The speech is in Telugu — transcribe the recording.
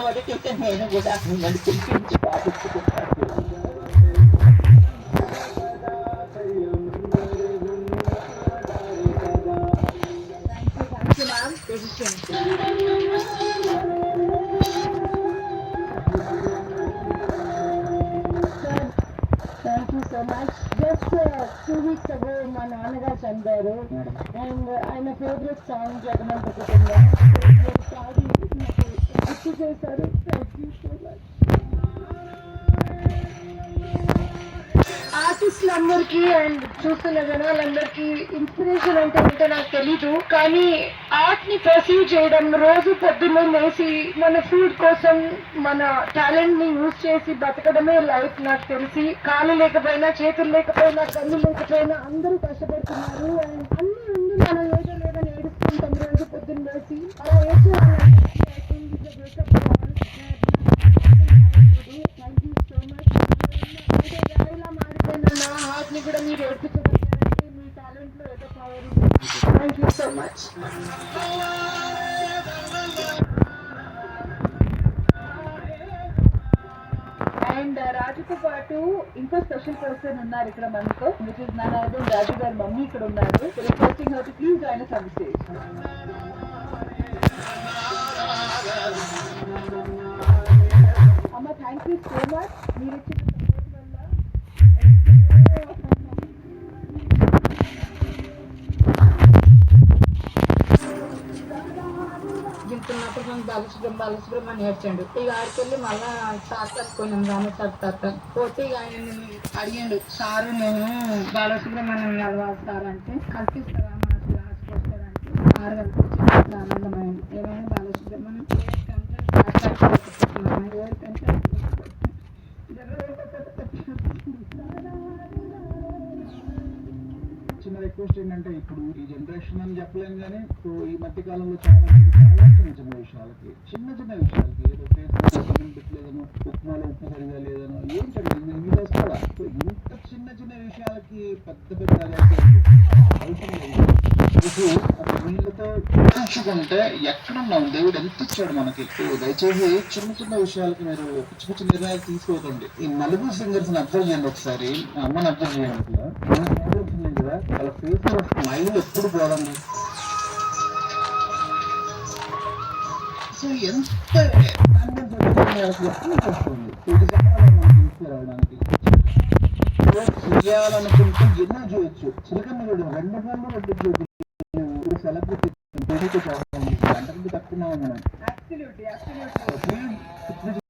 మొదటి నేను కూడా మిమ్మల్ని పిలిపించి బాధించుకుంటాను. Thank you so much. Just 2 weeks ago, my naanagar చనిపోయారు and ఆయన ఫేవరెట్ సాంగ్ జగమంత కుటుంబం పాడి నాకు గుర్తు చేశారు. Thank you so much. ఆర్టిస్టులందరికీ అండ్ చూస్తున్న జనాలందరికీ ఇన్స్పిరేషన్ అంటే ఏంటో నాకు తెలీదు, కానీ ఆర్ట్ ని పర్సీవ్ చేయడం, రోజు పొద్దున్నే లేసి మన ఫుడ్ కోసం మన టాలెంట్ ని యూజ్ చేసి బతకడమే లైఫ్. నాకు తెలిసి కాళ్ళు లేకపోయినా, చేతులు లేకపోయినా, కళ్ళు లేకపోయినా అందరూ కష్టపడుతున్నారు. అండ్ అన్ని ఉండి మనం ఏదో లేదని ఏడుస్తుంటాం రోజు పొద్దున్న లేసి. అలా వేసి థ్యాంక్ యూ సో మచ్. ఇలా మారిపోయిన నా హార్ట్ ని కూడా మీరు ఏడ్పించగలిగారంటే మీ టాలెంట్ లో ఏదో పవర్ ఉంది. Thank you so much. And రాజుతో పాటు ఇంకో స్పెషల్ పర్సన్ ఉన్నారు ఇక్కడ మనతో, which is none other than Raju గారి మమ్మీ ఇక్కడ ఉన్నారు. Requesting her to please join us on the stage. అమ్మ థ్యాంక్ యూ సో మచ్. మీరు ఇచ్చిన సపోర్ట్ వల్ల దింటున్నప్పుడు మనం బాలసుబ్రహ్మణ్యం ఏడ్చాడు. ఇక ఆడికెళ్ళి మళ్ళా సార్ తట్టుకున్నాం, రామసార్ తాత పోతే ఇక ఆయన అడిగాడు, సారు నేను బాలసుబ్రహ్మణ్యం కలవాలి సార్ అంటే, కల్పిస్తారా మా లాస్ట్కి వస్తారంటే సార్ కల్పించి ఆనందమైంది. ఏమైనా బాలసుబ్రహ్మణ్యం చిన్న రిక్వెస్ట్ ఏంటంటే, ఇప్పుడు ఈ జనరేషన్ అని చెప్పలేము కానీ ఇప్పుడు ఈ మధ్య కాలంలో చాలా మంది చాలా చిన్న విషయాలకి ఏదో ఫేస్బుక్ పెట్టలేదనో, ఉప్మాలో ఉప్పు సరిగా లేదనో, ఏం చదివి ఇవి చేసుకోవాలా. సో ఇంత చిన్న విషయాలకి పెద్ద అవసరం లేదు. వీళ్ళతో చూసుకుంటే ఎక్కడున్నాం, దేవుడు ఎంత ఇచ్చాడు మనకి. దయచేసి చిన్న విషయాలకి మీరు పిచ్చి పిచ్చి నిర్ణయాలు తీసుకోకండి. ఈ నలుగురు సింగర్స్ ని అబ్జర్వ్ చేయండి ఒకసారి, అమ్మని అబ్జర్వ్ చేయండి. కదా వాళ్ళ ఫేస్ లో స్మైల్ ఎప్పుడు పోదండి. సో ఎంత రావడానికి చేయాలనుకుంటే ఎన్నో చేయొచ్చు. చిలకమ్మ చూడు 2 సార్లు 2 చూడు సెలబ్రిటీ అంతకంటే తక్కువ మనం.